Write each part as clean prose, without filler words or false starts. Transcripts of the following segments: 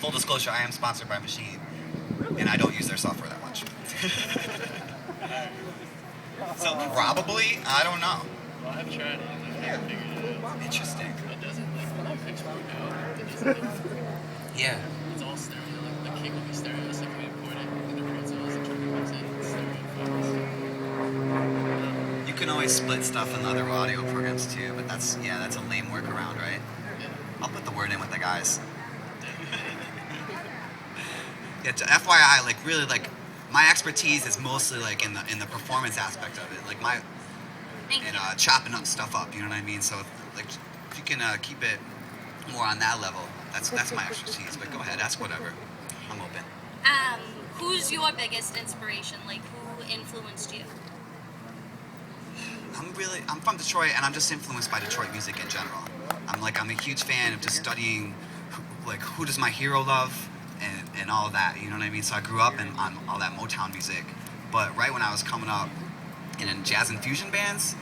full disclosure, I am sponsored by Machine, and I don't use their software that much. So probably, I don't know. Well, I've tried it. I haven't figured it out. Interesting. It doesn't like when I fix one out. It doesn't like. Yeah. It's all stereo. Like the kick will be stereo, so if you import it in the Pro Tools, the trumpet comes in, it's stereo focus. You can always split stuff in other audio programs too, but that's a lame workaround, right? Yeah. I'll put the word in with the guys. Yeah, to FYI, like really, like my expertise is mostly like in the performance aspect of it, like chopping up stuff up. You know what I mean? So like if you can keep it more on that level, that's my expertise. But go ahead, ask whatever. I'm open. Who's your biggest inspiration? Like, who influenced you? I'm from Detroit, and I'm just influenced by Detroit music in general. I'm a huge fan of just studying, who does my hero love, and all of that. You know what I mean? So I grew up on all that Motown music, but right when I was coming up in jazz and fusion bands,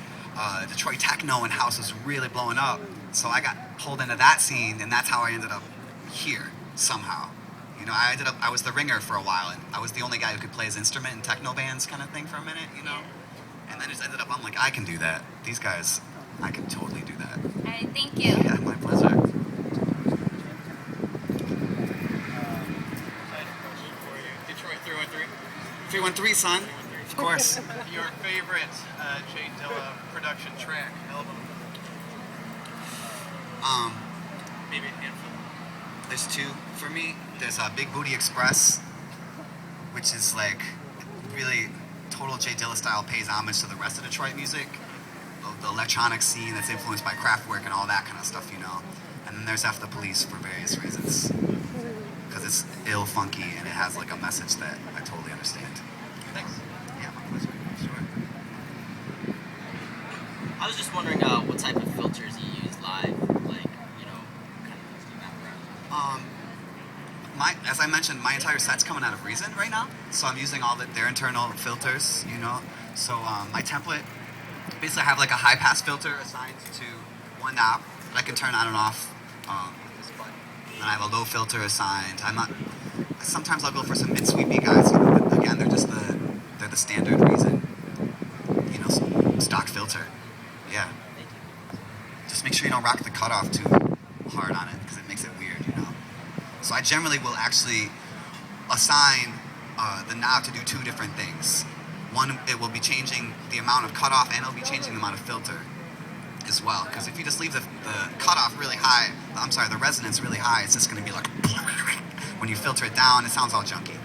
Detroit techno and house was really blowing up. So I got pulled into that scene, and that's how I ended up here somehow. You know, I was the ringer for a while, and I was the only guy who could play his instrument in techno bands kind of thing for a minute, you know? And then just ended up, I'm like, I can do that. These guys, I can totally do that. All right, thank you. Yeah, my pleasure. I had a question for you. Detroit 313. 313, son. Of course. Your favorite Jay Dilla production track, album? Maybe a handful. There's two for me. There's Big Booty Express, which is like really total Jay Dilla style, pays homage to the rest of Detroit music, the electronic scene that's influenced by Kraftwerk and all that kind of stuff, you know. And then there's F the Police for various reasons, because it's ill funky and it has like a message that I totally understand. Thanks. Yeah, my pleasure. Sure. I was just wondering what type of filters you use live, like, you know, kind of things you map around. As I mentioned, my entire set's coming out of Reason right now, so I'm using all their internal filters, you know. So my template, basically I have like a high pass filter assigned to one knob that I can turn on and off with this button. And then I have a low filter assigned. Sometimes I'll go for some mid-sweepy guys, you know, but again, they're the standard Reason, you know, stock filter. Yeah. Just make sure you don't rock the cutoff too hard on it, because it makes it weird, you know. So I generally will actually assign the knob to do two different things. One, it will be changing the amount of cutoff, and it'll be changing the amount of filter as well. Because if you just leave the cutoff really high, the resonance really high, it's just going to be like, when you filter it down, it sounds all junky.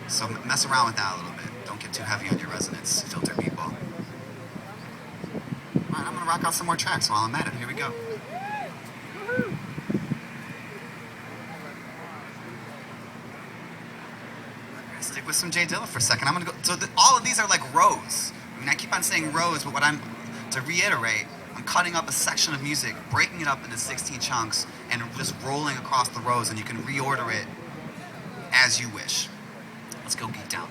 So mess around with that a little bit. Don't get too heavy on your resonance, filter people. All right, I'm going to rock out some more tracks while I'm at it. Here we go. Stick with some Jay Dilla for a second. I'm gonna go. So all of these are like rows. I mean, I keep on saying rows, but to reiterate, I'm cutting up a section of music, breaking it up into 16 chunks, and just rolling across the rows, and you can reorder it as you wish. Let's go geek down.